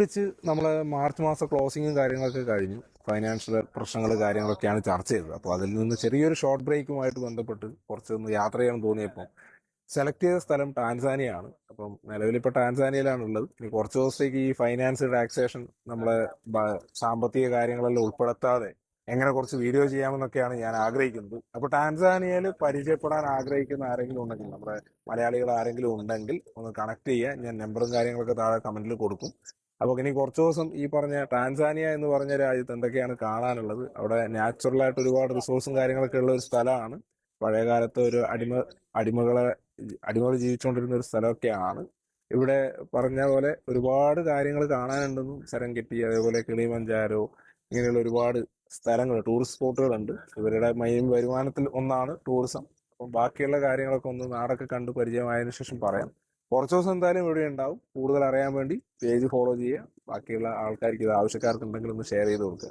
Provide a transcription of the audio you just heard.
പിടിച്ച് നമ്മൾ മാർച്ച് മാസം ക്ലോസിങ്ങും കാര്യങ്ങളൊക്കെ കഴിഞ്ഞു. ഫൈനാൻഷ്യൽ പ്രശ്നങ്ങൾ കാര്യങ്ങളൊക്കെയാണ് ചർച്ച ചെയ്തത്. അപ്പോൾ അതിൽ നിന്ന് ചെറിയൊരു ഷോർട്ട് ബ്രേക്കുമായിട്ട് ബന്ധപ്പെട്ട് കുറച്ചൊന്ന് യാത്ര ചെയ്യണം തോന്നിയപ്പോൾ സെലക്ട് ചെയ്ത സ്ഥലം ടാൻസാനിയാണ്. അപ്പം നിലവിലിപ്പോൾ ടാൻസാനിയയിലാണ് ഉള്ളത്. ഇനി കുറച്ച് ദിവസത്തേക്ക് ഈ ഫൈനാൻസ് ടാക്സേഷൻ നമ്മളെ സാമ്പത്തിക കാര്യങ്ങളെല്ലാം ഉൾപ്പെടുത്താതെ എങ്ങനെ കുറച്ച് വീഡിയോ ചെയ്യാമെന്നൊക്കെയാണ് ഞാൻ ആഗ്രഹിക്കുന്നത്. അപ്പോൾ ടാൻസാനിയയിൽ പരിചയപ്പെടാൻ ആഗ്രഹിക്കുന്ന ആരെങ്കിലും ഉണ്ടെങ്കിൽ, നമ്മുടെ മലയാളികൾ ആരെങ്കിലും ഉണ്ടെങ്കിൽ ഒന്ന് കണക്ട് ചെയ്യുക. ഞാൻ നമ്പറും കാര്യങ്ങളൊക്കെ താഴെ കമന്റിൽ കൊടുക്കും. അപ്പോൾ ഇനി കുറച്ച് ദിവസം ഈ പറഞ്ഞ ടാൻസാനിയ എന്ന് പറഞ്ഞ രാജ്യത്ത് എന്തൊക്കെയാണ് കാണാനുള്ളത്, അവിടെ നാച്ചുറലായിട്ട് ഒരുപാട് റിസോഴ്സും കാര്യങ്ങളൊക്കെ ഉള്ള ഒരു സ്ഥലമാണ്. പഴയകാലത്ത് ഒരു അടിമകളെ അടിമകൾ ജീവിച്ചുകൊണ്ടിരുന്ന ഒരു സ്ഥലമൊക്കെയാണ്. ഇവിടെ പറഞ്ഞ പോലെ ഒരുപാട് കാര്യങ്ങൾ കാണാനുണ്ടെന്നും സെരംഗെറ്റി, അതേപോലെ കിളിമഞ്ചാരോ, ഇങ്ങനെയുള്ള ഒരുപാട് സ്ഥലങ്ങൾ, ടൂറിസ്റ്റ് സ്പോട്ടുകളുണ്ട്. ഇവരുടെ മെയിൻ വരുമാനത്തിൽ ഒന്നാണ് ടൂറിസം. അപ്പം ബാക്കിയുള്ള കാര്യങ്ങളൊക്കെ ഒന്ന് നാടൊക്കെ കണ്ട് പരിചയമായതിനു ശേഷം പറയാം. കുറച്ച് ദിവസം എന്തായാലും ഇവിടെ ഉണ്ടാവും. കൂടുതൽ അറിയാൻ വേണ്ടി പേജ് ഫോളോ ചെയ്യുക. ബാക്കിയുള്ള ആൾക്കാർക്ക് ഇത് ആവശ്യക്കാർക്ക് ഉണ്ടെങ്കിൽ ഒന്ന് ഷെയർ ചെയ്ത് കൊടുക്കുക.